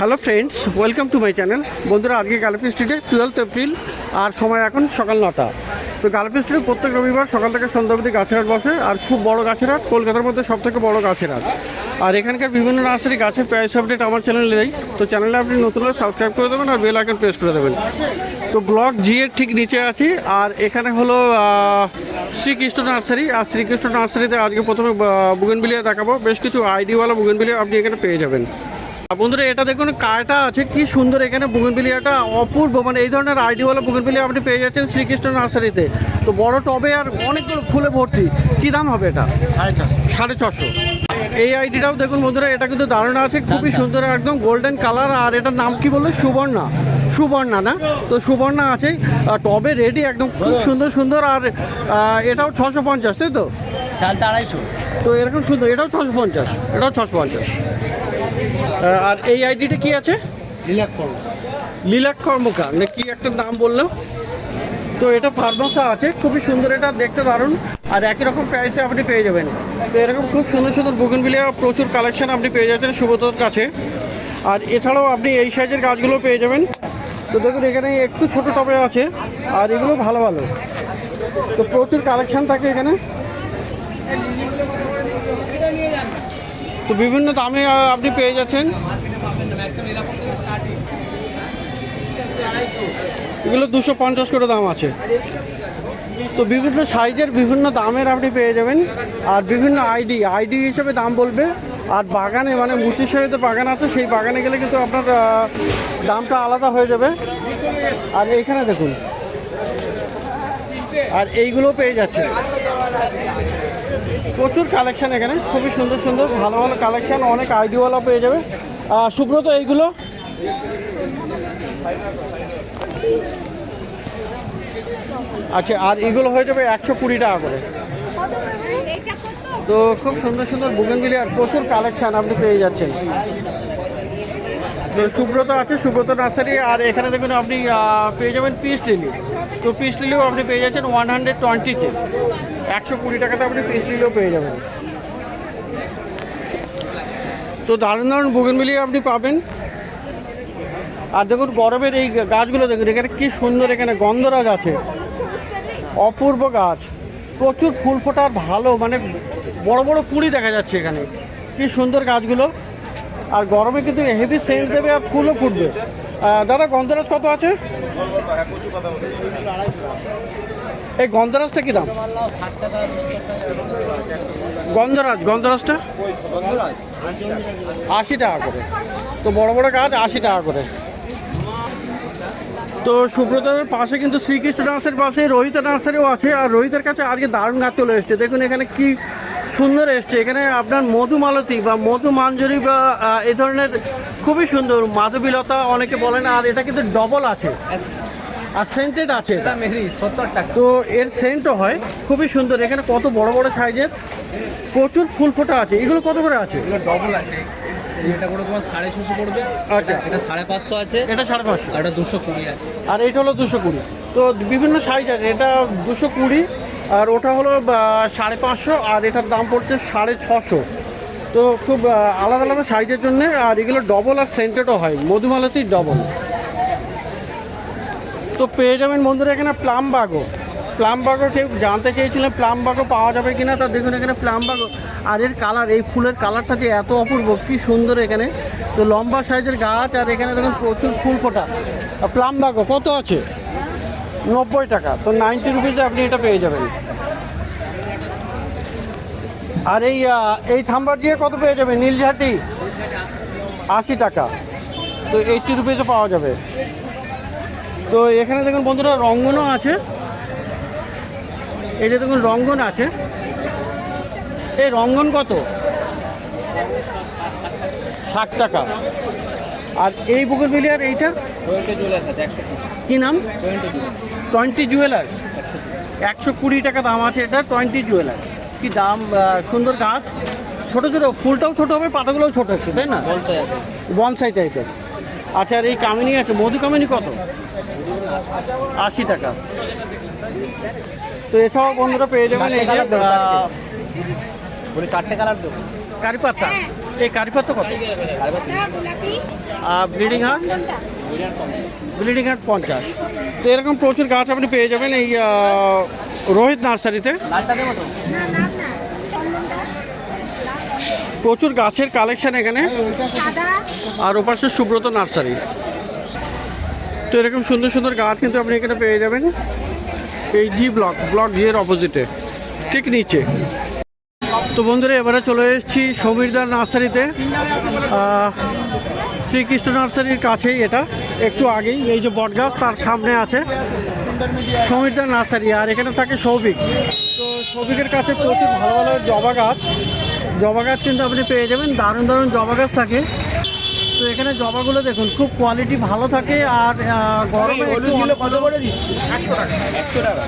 Hello friends, welcome to my channel. বন্ধুরা, আজকে গালাপি স্ট্রিটে 12 এপ্রিল আর সময় এখন সকাল 9টা। তো গালাপি স্ট্রিটে প্রত্যেক রবিবার সকাল থেকে সন্ধ্যা অবধি গাছের হাট বসে, আর খুব বড় গাছের হাট, কলকাতার মধ্যে সবথেকে বড় গাছের হাট। আর এখানকার বিভিন্ন নার্সারি গাছের প্রাইস আপডেট আমার চ্যানেলে দেয়। তো চ্যানেলে আপনি নতুন হলে সাবস্ক্রাইব করে দেবেন আর বেল আইকন প্রেস করে দেবেন। তো ব্লক জি এর ঠিক নিচে আছি, আর এখানে হলো শ্রীকৃষ্ণ নার্সারি। আর শ্রীকৃষ্ণ নার্সারিতে আজকে প্রথমে বুগেনভিলিয়া দেখাবো। বেশ কিছু আইডিওয়ালা বুগেনভিলিয়া আপনি এখানে পেয়ে যাবেন। বন্ধুরা, এটা দেখুন কারটা আছে, কি সুন্দর এখানে বুগেনভিলিয়াটা অপূর্ব। মানে এই ধরনের আইডিওয়ালা বুগেনভিলিয়া আপনি পেয়ে যাচ্ছেন শ্রীকৃষ্ণ নার্সারিতে। তো বড় টবে আর অনেকগুলো ফুলে ভর্তি। কী দাম হবে এটা? 450। এই আইডিটাও দেখুন বন্ধুরা, এটা কিন্তু দারুণ আছে, খুবই সুন্দর, একদম গোল্ডেন কালার। আর এটার নাম কি বললো? সুবর্ণা না? তো সুবর্ণা আছে, টবে রেডি, একদম খুব সুন্দর সুন্দর। আর এটাও 650, তাই তো? 250। তো এরকম সুন্দর, এটাও 650, এটাও 650। আর এই আইডিটা কি আছে? লীলাক কর্মকার না কি একটা নাম বললো। তো এটা ফার্মাসা আছে, খুবই সুন্দর, এটা দেখতে দারুণ। আর একই রকম প্রাইসে আপনি পেয়ে যাবেন। তো এরকম খুব সুন্দর সুন্দর বুগেনভিলিয়া প্রচুর কালেকশন আপনি পেয়ে যাচ্ছেন সুব্রতর কাছে। আর এছাড়াও আপনি এই সাইজের গাছগুলো পেয়ে যাবেন। তো দেখুন এখানে একটু ছোট টবে আছে, আর এগুলো ভালো ভালো। তো প্রচুর কালেকশন থাকে এখানে। তো বিভিন্ন দামে আপনি পেয়ে যাচ্ছেন। এগুলো 250 করে দাম আছে। তো বিভিন্ন সাইজের বিভিন্ন দামের আপনি পেয়ে যাবেন। আর বিভিন্ন আইডি হিসেবে দাম বলবে। আর বাগানে, মানে মুচির সাথে বাগান আছে, সেই বাগানে গেলে কিন্তু আপনার দামটা আলাদা হয়ে যাবে। আর এইখানে দেখুন, আর এইগুলো পেয়ে যাচ্ছে। প্রচুর কালেকশান এখানে, খুবই সুন্দর সুন্দর ভালো ভালো কালেকশান, অনেক আইডিওয়ালা পেয়ে যাবে। সুব্রত, এইগুলো আচ্ছা, আর এগুলো হয়ে যাবে 120 টাকা করে। তো খুব সুন্দর সুন্দর বুগেনভিলিয়ার প্রচুর কালেকশান আপনি পেয়ে যাচ্ছেন। তো সুব্রত আছে, সুব্রত নার্সারি। আর এখানে দেখুন আপনি পেয়ে যাবেন পিস লিলি। তো পিস লিলিও আপনি পেয়ে যাচ্ছেন 120-তে, 120 টাকাতে আপনি পিস লিলিও পেয়ে যাবেন। তো দারুণ দারুণ বুগেনভিলিয়া আপনি পাবেন। আর দেখুন গরমের এই গাছগুলো দেখুন, এখানে কি সুন্দর, এখানে গন্ধরাজ আছে, অপূর্ব গাছ, প্রচুর ফুল ফোটার ভালো, মানে বড় বড় কুড়ি দেখা যাচ্ছে এখানে, কি সুন্দর গাছগুলো। আর গরমে কিন্তু হেভি সেন্ট দেবে, আর ফুলও ফুটবে। দাদা, গন্ধরাজ কত আছে? এই গন্ধরাজটা কী দাম? গন্ধরাজটা 80 টাকা করে। তো বড় বড় গাছ 80 টাকা করে। তো সুব্রতের পাশে কিন্তু শ্রীকৃষ্ণ নার্সারির পাশে রোহিত নার্সারিও আছে। আর রোহিতের কাছে আজকে দারুণ গাছ চলে এসছে, দেখুন এখানে কি সুন্দর এসছে। এখানে আপনার মধুমালতী বা মধুমাঞ্জরি বা এই ধরনের খুবই সুন্দর মাধবীলতা অনেকে বলেন। আর এটা কিন্তু ডবল আছে, আর সেন্টেড আছে, 70 টাকা। তো এর সেন্টও হয়, খুবই সুন্দর। এখানে কত বড় বড় সাইজের প্রচুর ফুল ফোটা আছে। এগুলো কত করে আছে? এগুলো ডবল আছে, এটা করে তোমার 650 পড়বে। আচ্ছা, এটা 550 আছে, এটা 550, আর এটা 220 আছে। আর এটা হলো 220। তো বিভিন্ন সাইজ আছে, এটা 220, আর ওটা হলো 550, আর এটার দাম পড়ছে 650। তো খুব আলাদা আলাদা সাইজের জন্যে। আর এগুলো ডবল আর সেন্টেডও হয়, মধুমালতির ডবল। তো পেয়ে যাবেন বন্ধুরা এখানে প্লাম বাগো। কেউ জানতে চেয়েছিলেন প্লাম বাগো পাওয়া যাবে কিনা, তা দেখুন এখানে প্লাম বাগো। আর এর কালার, এই ফুলের কালারটা যে এত অপূর্ব, কি সুন্দর এখানে। তো লম্বা সাইজের গাছ, আর এখানে দেখুন প্রচুর ফুল ফোটা। প্লাম বাগো কত আছে? 90 টাকা। তো 90 রুপিসে আপনি এটা পেয়ে যাবেন। আর এই থাম্বার দিয়ে কত পেয়ে যাবেন? নীলঝাটি 80 টাকা। তো 80 রুপিসে পাওয়া যাবে। তো এখানে দেখুন বন্ধুরা রঙ্গনও আছে, এই যে দেখুন রঙ্গন আছে। এই রঙ্গন কত? 60 টাকা। আর এই বুগেনভিলিয়ার এইটা কি নাম? 20 জুয়েলার, 120 টাকা দাম আছে এটা। 20 জুয়েলার, কি দাম, সুন্দর গাছ, ছোট ছোট, ফুলটাও ছোট হবে, পাতাগুলোও ছোট একটু, তাই না? বনসাই টাইপের। আচ্ছা, আর এই কামিনী আছে, মধু কামিনী কত? 80 টাকা। তো এছাড়াও বন্ধুরা পেয়ে যাবেন এই যে 4টে কালার দেবো। কারি পাতা। এই কারি পাতা কত? আর ব্লিডিং হার্ট 50। তো এরকম প্রচুর গাছ আপনি পেয়ে যাবেন এই রোহিত নার্সারিতে। লালটা দেবো তো? প্রচুর গাছের কালেকশন এখানে। আর ওপাশে সুব্রত নার্সারি। তো এরকম সুন্দর সুন্দর গাছ কিন্তু আপনি এখানে পেয়ে যাবেন এই ব্লক জি এর অপোজিটে, ঠিক নিচে। তো বন্ধুরা এবারে চলে এসেছি সমীরদার নার্সারিতে। শ্রীকৃষ্ণ নার্সারির কাছেই এটা, একটু আগেই এই যে বট গাছ তার সামনে আছে সমীরদার নার্সারি। আর এখানে থাকে সৌভিক। তো সৌভিকের কাছে প্রচুর ভালো ভালো জবা গাছ কিন্তু আপনি পেয়ে যাবেন। দারুণ দারুণ জবা গাছ থাকে। তো এখানে জবাগুলো দেখুন খুব কোয়ালিটি ভালো থাকে। আর গরমে কত করে দিচ্ছি? 100 টাকা। 100 টাকা।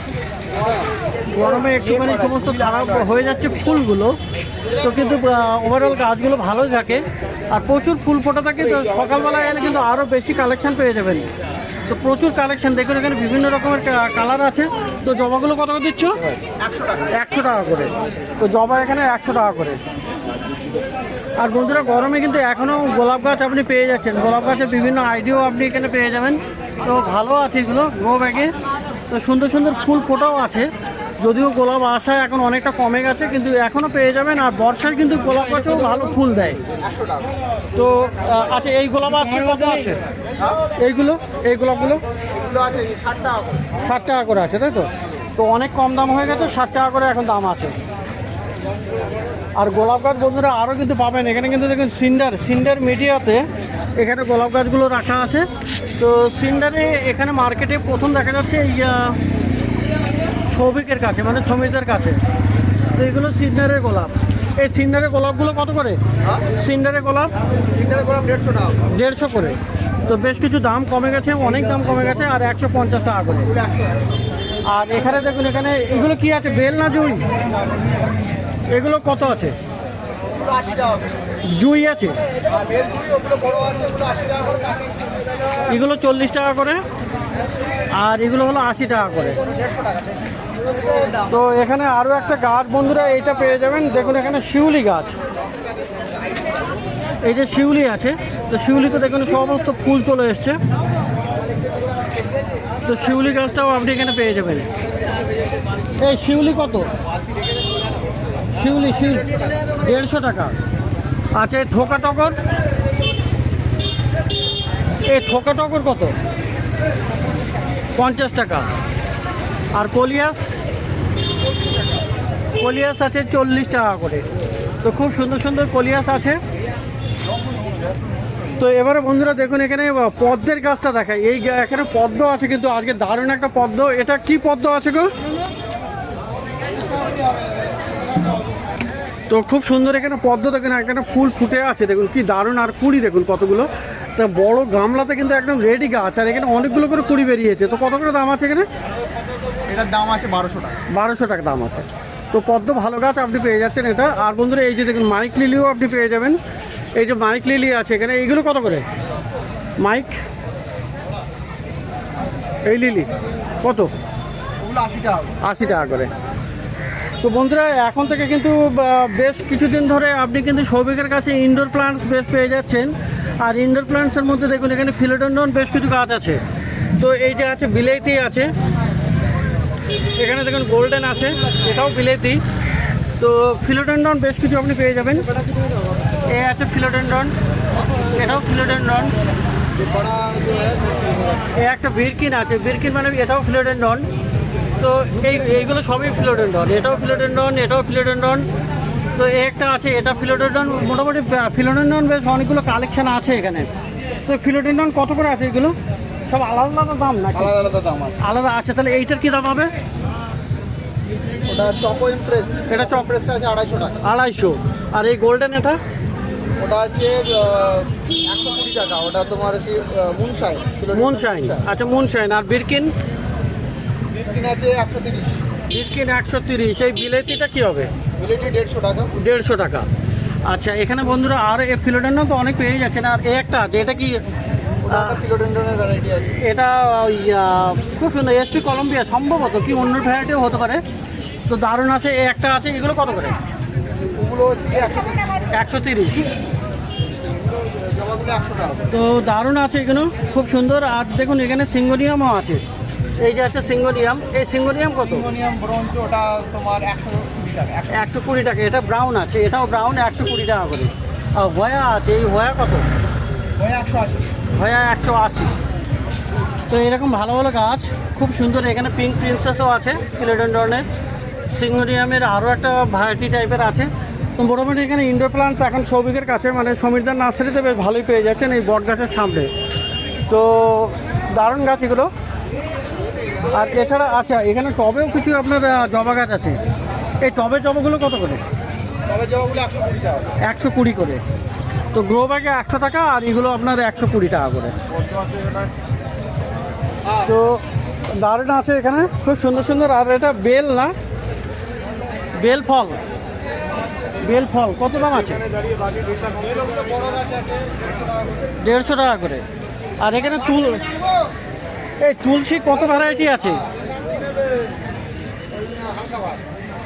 গরমে একটুখানি সমস্ত খারাপ হয়ে যাচ্ছে ফুলগুলো, তো কিন্তু ওভারঅল গাছগুলো ভালো থাকে আর প্রচুর ফুল ফোটা থাকে। তো সকালবেলা এলে কিন্তু আরও বেশি কালেকশন পেয়ে যাবেন। তো প্রচুর কালেকশন দেখুন, এখানে বিভিন্ন রকমের কালার আছে। তো জবাগুলো কত করে দিচ্ছ? 100 টাকা। 100 টাকা করে। তো জবা এখানে 100 টাকা করে। আর বন্ধুরা গরমে কিন্তু এখনও গোলাপ গাছ আপনি পেয়ে যাচ্ছেন। গোলাপ গাছের বিভিন্ন আইডিয়াও আপনি এখানে পেয়ে যাবেন। তো ভালো আছে এগুলো গ্রো ব্যাগে। তো সুন্দর সুন্দর ফুল ফোটাও আছে, যদিও গোলাপ আসা এখন অনেকটা কমে গেছে, কিন্তু এখনও পেয়ে যাবেন। আর বর্ষায় কিন্তু গোলাপ গাছেও ভালো ফুল দেয়। 100 টাকা। তো আচ্ছা, এই গোলাপ আজকে কত আছে? এই গোলাপগুলো এগুলো আছে 60 টাকা করে। 60 টাকা করে আছে, তাই তো? তো অনেক কম দাম হয়ে গেছে, 60 টাকা করে এখন দাম আছে। আর গোলাপ গাছ বন্ধুরা আরও কিন্তু পাবেন এখানে। কিন্তু দেখুন সিন্ডার মিডিয়াতে এখানে গোলাপ গাছগুলো রাখা আছে। তো সিন্ডারে এখানে মার্কেটে প্রথম দেখা যাচ্ছে এই সৌভিকের কাছে, মানে সমীরদের কাছে। তো এগুলো সিন্ডারের গোলাপ। এই সিন্ডারের গোলাপগুলো কত করে? সিন্ডারের গোলাপ 150 টাকা। 150 করে। তো বেশ কিছু দাম কমে গেছে, অনেক দাম কমে গেছে। আর 150 টাকা করে। আর এখানে দেখুন, এখানে এগুলো কি আছে? বেল না জুই? এগুলো কত আছে? এগুলো 80 টাকা করে। জুই আছে? আর বেল জুই ওগুলো বড় আছে, ওগুলো 80 টাকা করে। এগুলো 40 টাকা করে। আর এগুলো হলো 80 টাকা করে। 150 টাকা। তো এখানে আরও একটা গাছ বন্ধুরা এটা পেয়ে যাবেন। দেখুন এখানে শিউলি গাছ, এই যে শিউলি আছে। তো শিউলিতে দেখুন সমস্ত ফুল চলে এসছে। তো শিউলি গাছটাও আপনি এখানে পেয়ে যাবেন। এই শিউলি কত? শিউলি 150 টাকা। আচ্ছা, এই থোকা টগর কত? 50 টাকা। আর কলিয়াস আছে 40 টাকা করে। তো খুব সুন্দর সুন্দর কলিয়াস আছে। তো এবারে বন্ধুরা দেখুন এখানে পদ্মের গাছটা দেখায়। এখানে পদ্ম আছে কিন্তু আজকে দারুণ একটা পদ্ম। এটা কি পদ্ম আছে গো? তো খুব সুন্দর এখানে পদ্ম দেখুন, এখানে ফুল ফুটে আছে দেখুন কি দারুণ। আর কুড়ি দেখুন কতগুলো। তা বড় গামলাতে কিন্তু একদম রেডি গাছ। আর এখানে অনেকগুলো করে কুড়ি বেরিয়েছে। তো কত করে দাম আছে এখানে? এটার দাম আছে 1200 টাকা। 1200 টাকা দাম আছে। তো পদ্ম ভালো গাছ আপনি পেয়ে যাচ্ছেন এটা। আর বন্ধুরা এই যে দেখুন মাইক লিলিও আপনি পেয়ে যাবেন। এই যে মাইক লিলি আছে এখানে, এইগুলো কত করে? মাইক এই লিলি কত? ওগুলো 80 টাকা। 80 টাকা করে। তো বন্ধুরা এখন থেকে কিন্তু বেশ কিছুদিন ধরে আপনি কিন্তু সৌভিকের কাছে ইনডোর প্লান্টস বেশ পেয়ে যাচ্ছেন। আর ইনডোর প্লান্টসের মধ্যে দেখুন এখানে ফিলোডেন্ড্রন বেশ কিছু গাছ আছে। তো এই যে আছে বিলাইতি আছে, এখানে দেখুন গোল্ডেন আছে, এটাও বিলাইতি। তো ফিলোডেন্ড্রন বেশ কিছু আপনি পেয়ে যাবেন। এই আছে ফিলোডেন্ড্রন, এটাও ফিলোডেন্ড্রন। এই একটা বিরকিন আছে, বিরকিন মানে এটাও ফিলোডেন্ড্রন। তো এইগুলো সবই ফিলোডেন্ড্রন। এটাও ফিলোডেন্ড্রন। তো একটা আছে, এটা ফিলোডেন্ড্রন। মোটামুটি ফিলোডেন্ড্রন বেশ অনেকগুলো কালেকশন আছে এখানে। তো ফিলোডেন্ড্রন কত করে আছে এগুলো? সব আলাদা আলাদা দাম না? আলাদা আলাদা দাম আছে। আলাদা আছে। তাহলে এইটার কী দাম হবে? ওটা চকো ইমপ্রেস। এটা ইমপ্রেসটা আছে 250 টাকা। 250। আর এই গোল্ডেন এটা? ওটা আছে 120 টাকা। ওটা তোমার হচ্ছে মুনশাইন। আচ্ছা মুনশাইন। আর বিরকিন? বিরকিন আছে 130। বিরকিন 130। এই বিলাইতিটা কী হবে? বিলেটি 150 টাকা। 150 টাকা। আচ্ছা, এখানে বন্ধুরা আর এই ফিলোডেন্ড্রন তো অনেক পেয়ে যাচ্ছেন। আর এই একটা আছে, এটা কি? ফিলোডেন্ড্রনের ভ্যারাইটি আছে। এটা ওই খুব সুন্দর এসপি কলম্বিয়া সম্ভবত, কি অন্য ভ্যারাইটিও হতে পারে। তো দারুণ আছে। এই একটা আছে, এগুলো কত করে? ওগুলো হচ্ছে 130। 130। ওগুলো 100 টাকা করে। তো দারুণ আছে এগুলো, খুব সুন্দর। আর দেখুন এখানে সিঙ্গোনিয়ামও আছে, এই যে আছে সিঙ্গোনিয়াম। এই সিঙ্গোনিয়াম কত? সিঙ্গোনিয়াম ব্রোঞ্জ ওটা তোমার 120 টাকা। 120 টাকা। এটা ব্রাউন আছে, এটাও ব্রাউন, 120 টাকা করে। আর হয়া আছে, এই হয়া কত? ওই 180। হয়া 180। তো এরকম ভালো ভালো গাছ খুব সুন্দর। এখানে পিঙ্ক প্রিন্সেসও আছে, ফিলোডেন্ড্রনের। সিঙ্গোনিয়ামের আরও একটা ভ্যারাইটি টাইপের আছে। তো মোটামুটি এখানে ইনডোর প্লান্টস এখন সৌভিকের কাছে মানে সমীরদার নার্সারিতে বেশ ভালোই পেয়ে যাচ্ছেন এই বট গাছের সামনে। তো দারুণ গাছ এগুলো। আর এছাড়া আচ্ছা, এখানে টবেও কিছু আপনার জবা গাছ আছে। এই টবের জবাগুলো কত করে? তবে জবাগুলো 120 টাকা। 120 করে। তো গ্রো ব্যাগে 100 টাকা, আর এগুলো আপনার 120 টাকা করে। তো দারুণ আছে এখানে, খুব সুন্দর সুন্দর। আর এটা বেল না, বেল ফল, বেল ফল কত দাম আছে? বড় গাছ আছে 150 টাকা করে। আর এখানে এই তুলসী কত ভ্যারাইটি আছে?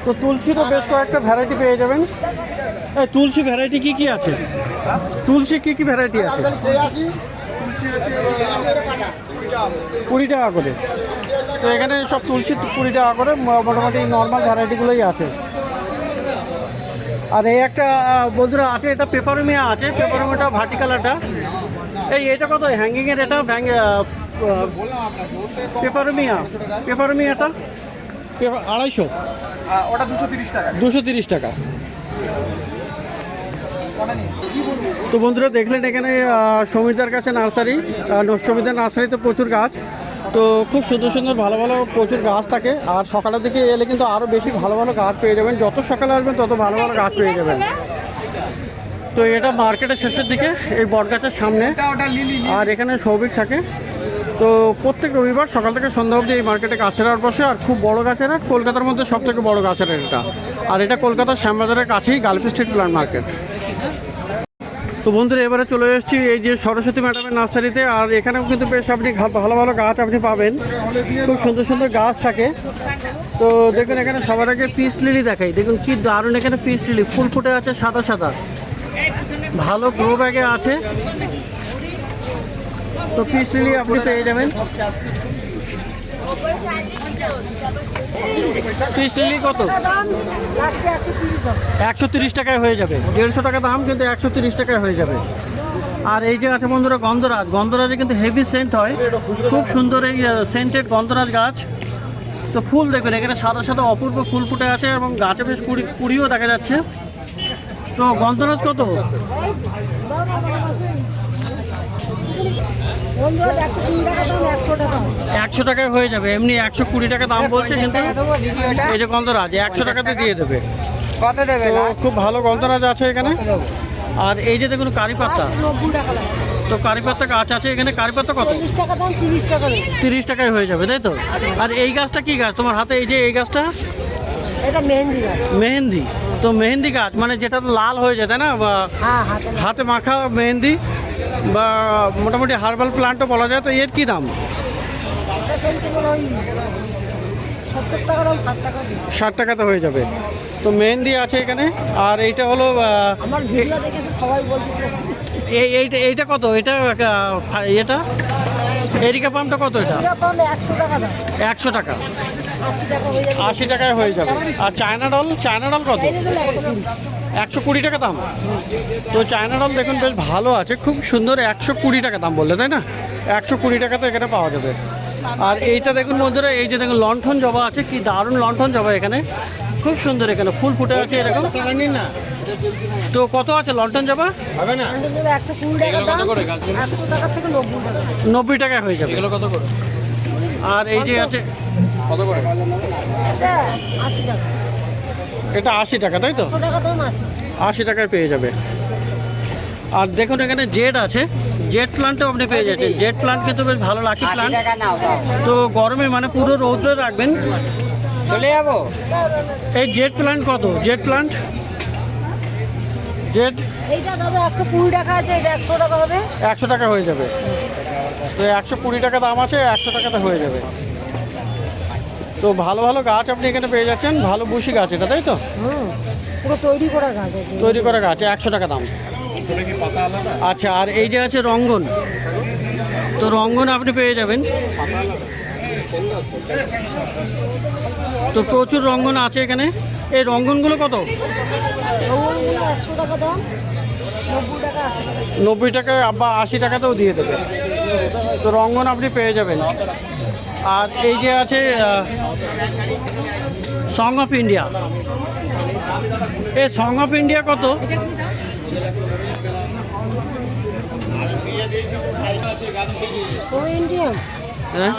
তো তুলসীরও বেশ কয়েকটা ভ্যারাইটি পেয়ে যাবেন। এই তুলসী ভ্যারাইটি কি কি আছে? তুলসী কি কি ভ্যারাইটি আছে? 20 টাকা করে। তো এখানে সব তুলসী 20 টাকা করে, মোটামুটি নর্মাল ভ্যারাইটিগুলোই আছে। আর এই একটা বন্ধুরা আছে, এটা পেপারমিয়া আছে, পেপারমিয়াটা ভার্টিকালারটা। এটা কত হ্যাঙ্গিংয়ের? এটা পেপারমিয়া, পেপারমিয়াটা 250। ওটা 230 টাকা। 230 টাকা। তো বন্ধুরা দেখলেন এখানে সমীরদার কাছে নার্সারি, সমীরদার নার্সারিতে প্রচুর গাছ। তো খুব সুন্দর সুন্দর ভালো ভালো প্রচুর গাছ থাকে। আর সকালের দিকে এলে কিন্তু আরও বেশি ভালো ভালো গাছ পেয়ে যাবেন। যত সকালে আসবেন তত ভালো ভালো গাছ পেয়ে যাবেন। তো এটা মার্কেটের শেষের দিকে, এই বট গাছের সামনে। ওটা লিলি। আর এখানে সৌভিক থাকে। তো প্রত্যেক রবিবার সকাল থেকে সন্ধ্যা অবধি এই মার্কেটে গাছের হাট বসে। আর খুব বড় গাছের হাট, কলকাতার মধ্যে সব থেকে বড় গাছের হাট এটা। আর এটা কলকাতার শ্যামবাজারের কাছেই গালফি স্ট্রিট প্ল্যান্ট মার্কেট। তো বন্ধুরা এবারে চলে এসেছি এই যে সরস্বতী ম্যাডামের নার্সারিতে। আর এখানেও কিন্তু বেশ আপনি ভালো ভালো গাছ আপনি পাবেন, খুব সুন্দর সুন্দর গাছ থাকে। তো দেখুন এখানে সবার আগে পিস লিলি দেখাই। দেখুন কি দারুণ এখানে পিস লিলি, ফুল ফুটে আছে সাদা সাদা, ভালো গ্রো ব্যাগে আছে। তো পিস লিলি আপনি পেয়ে যাবেন। পিস লিলি কত? 130 টাকায় হয়ে যাবে। 150 টাকা দাম, কিন্তু 130 টাকায় হয়ে যাবে। আর এই যে আছে বন্ধুরা গন্ধরাজ। গন্ধরাজে কিন্তু হেভি সেন্ট হয়, খুব সুন্দর এই সেন্টেড গন্ধরাজ গাছ। তো ফুল দেখবেন এখানে সাদা সাদা অপূর্ব ফুল ফুটে আছে, এবং গাছে বেশ কুড়িও দেখা যাচ্ছে। তো গন্ধরাজ কত? 100 টাকায় হয়ে যাবে। এমনি 120 টাকা দাম বলছে, কিন্তু এই যে গন্ধরাজ 100 টাকাতে দিয়ে দেবে। কত দেবে? তো খুব ভালো গন্ধরাজ আছে এখানে। আর এই যে দেখুন কারি পাতা। তো কারি পাতা গাছ আছে এখানে। কারি পাতা কত? 30 টাকায় হয়ে যাবে, তাই তো? আর এই গাছটা কি গাছ তোমার হাতে? এই যে এই গাছটা, এটা মেহেন্দি গাছ। মেহেন্দি। তো মেহেন্দি গাছ মানে যেটা লাল হয়ে যায়, তাই না? বা হাতে মাখা মেহেন্দি, বা মোটামুটি হার্বাল প্লান্টও বলা যায়। তো এর কি দাম? 60 টাকাতে হয়ে যাবে। তো মেহেন্দি আছে এখানে। আর এইটা হলো আমার ভিডিও দেখেছে সবাই বলছে এইটা কত? এটা এটা এরিকা পামটা কত? এটা 100 টাকা দাম। 100 টাকা। 80 টাকা হয়ে যাবে। 80 টাকায় হয়ে যাবে। আর চায়না ডল, চায়না ডল কত? 120 টাকা দাম। তো চায়না ডল দেখুন বেশ ভালো আছে, খুব সুন্দর। 120 টাকা দাম বললে, তাই না? 120 টাকাতে এখানে পাওয়া যাবে। আর এইটা দেখুন বন্ধুরা, এই যে দেখুন লণ্ঠন জবা আছে, কি দারুণ লণ্ঠন জবা এখানে, খুব সুন্দর। এখানে ফুল ফুটে আছে এরকম। তো কত আছে লণ্ঠন জবা? 120 টাকা দাম। 100 টাকা থেকে 90 টাকা। 90 টাকায় হয়ে যাবে। এগুলো কত করে? আর এই যে আছে কত করে? এটা 80 টাকা। এটা 80 টাকা, তাই তো? 100 টাকা দাম 80 টাকায় পেয়ে যাবে। আর দেখুন এখানে জেড আছে, জেড প্লান্টও আপনি পেয়ে যাচ্ছেন। জেড প্লান্ট কিন্তু বেশ ভালো লাকি প্লান্ট। তো গরমে মানে পুরো রৌদ্রে রাখবেন, চলে যাবো। এই জেড প্লান্ট কত? জেড প্লান্ট জেড এইটা দাদা 120 টাকা আছে, এটা 100 টাকা হবে। 100 টাকা হয়ে যাবে। তো 120 টাকা দাম আছে, 100 টাকাতে হয়ে যাবে। তো ভালো ভালো গাছ আপনি এখানে পেয়ে যাচ্ছেন। ভালো বুশি গাছ এটা, তাই তো? পুরো তৈরি করা গাছ আছে। তৈরি করা গাছ 100 টাকা দাম। আচ্ছা, আর এই যে আছে রঙ্গন, তো রঙ্গন আপনি পেয়ে যাবেন। তো প্রচুর রঙ্গন আছে এখানে। এই রঙ্গনগুলো কত? রঙগুলো 100 টাকা দাম, 90 টাকা 80 টাকা। 90 টাকায় বা 80 টাকাতেও দিয়ে দেবে। তো রঙ্গন আপনি পেয়ে যাবেন। আর এই যে আছে সং অফ ইন্ডিয়া, এই সং অফ ইন্ডিয়া কত? ও ইন্ডিয়ান হ্যাঁ,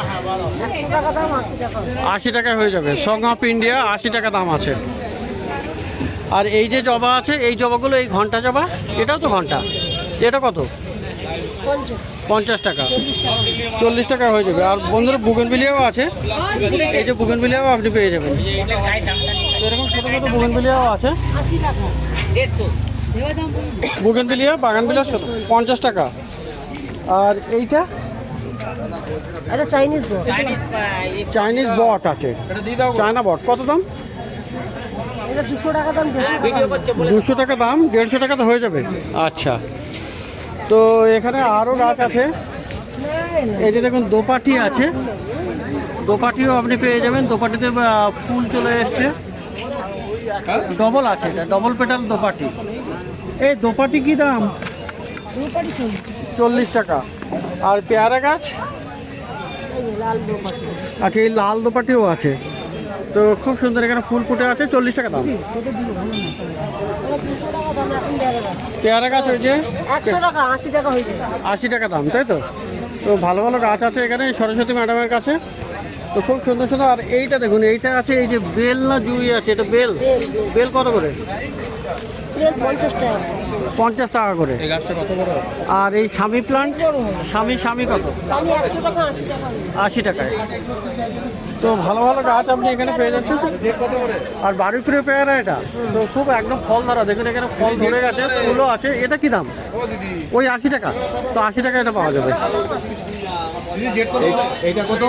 100 টাকা দাম, 80 টাকা। 80 টাকায় হয়ে যাবে। সং অফ ইন্ডিয়া 80 টাকা দাম আছে। আর এই যে জবা আছে, এই জবাগুলো, এই ঘন্টা জবা, এটাও তো ঘন্টা, এটা কত? 50 50 টাকা, 40 টাকা। 40 টাকা হয়ে যাবে। আর বন্ধুরা বুগেনভিলিয়াও আছে, এই যে বুগেনভিলিয়াও আপনি পেয়ে যাবেন। এরকম ছোটো ছোটো বুগেনভিলিয়াও আছে। 80 টাকা। 150 বুগেনভিলিয়া, বাগানভিলিয়া 50 টাকা। আর এইটা এটা চাইনিজ বল। চাইনিজ বট আছে, চায়না বট, কত দাম? এটা 200 টাকা দাম, 150 টাকা। 200 টাকা দাম, 150 টাকাতে হয়ে যাবে। আচ্ছা, তো এখানে আরও গাছ আছে। এই যে দেখুন দোপাটি আছে, দোপাটিও আপনি পেয়ে যাবেন। দোপাটিতে ফুল চলে এসছে, ডবল আছে, এটা ডবল পেটাল দোপাটি। এই দোপাটি কি দাম? রূপারি ফুল। 40 টাকা। আর পেয়ারা গাছ, এই যে লাল দোপাটি। আচ্ছা, এই লাল দোপাটিও আছে। তো খুব সুন্দর, এখানে ফুল ফুটে আছে, 40 টাকা দাম। এটা 200 টাকা দাম, এখন বেড়ে গেছে। পেয়ারা গাছ ওই যে 100 টাকা, 80 টাকা হয়ে যাবে। 80 টাকা দাম, তাই তো? তো ভালো ভালো গাছ আছে এখানে সরস্বতী ম্যাডামের কাছে। তো খুব সুন্দর সুন্দর। আর এইটা দেখুন, এইটা আছে, এই যে বেল না জুঁই আছে, এটা বেল। বেল কত করে? বেল 50 টাকা। 50 টাকা করে। আর এই স্বামী প্লান্ট, স্বামী কত? আমি 100 টাকা, 80 টাকা হয়ে যাবে। 80 টাকায়। তো ভালো ভালো গাছ আপনি এখানে পেয়ে যাচ্ছেন। আর বাড়িপুরে পেয়ারা এটা তো খুব একদম ফল ধরা, দেখুন এখানে ফল ধরে গেছে, ফুলও আছে। এটা কি দাম? ওই 80 টাকা। তো 80 টাকা এটা পাওয়া যাবে। এইটা কত?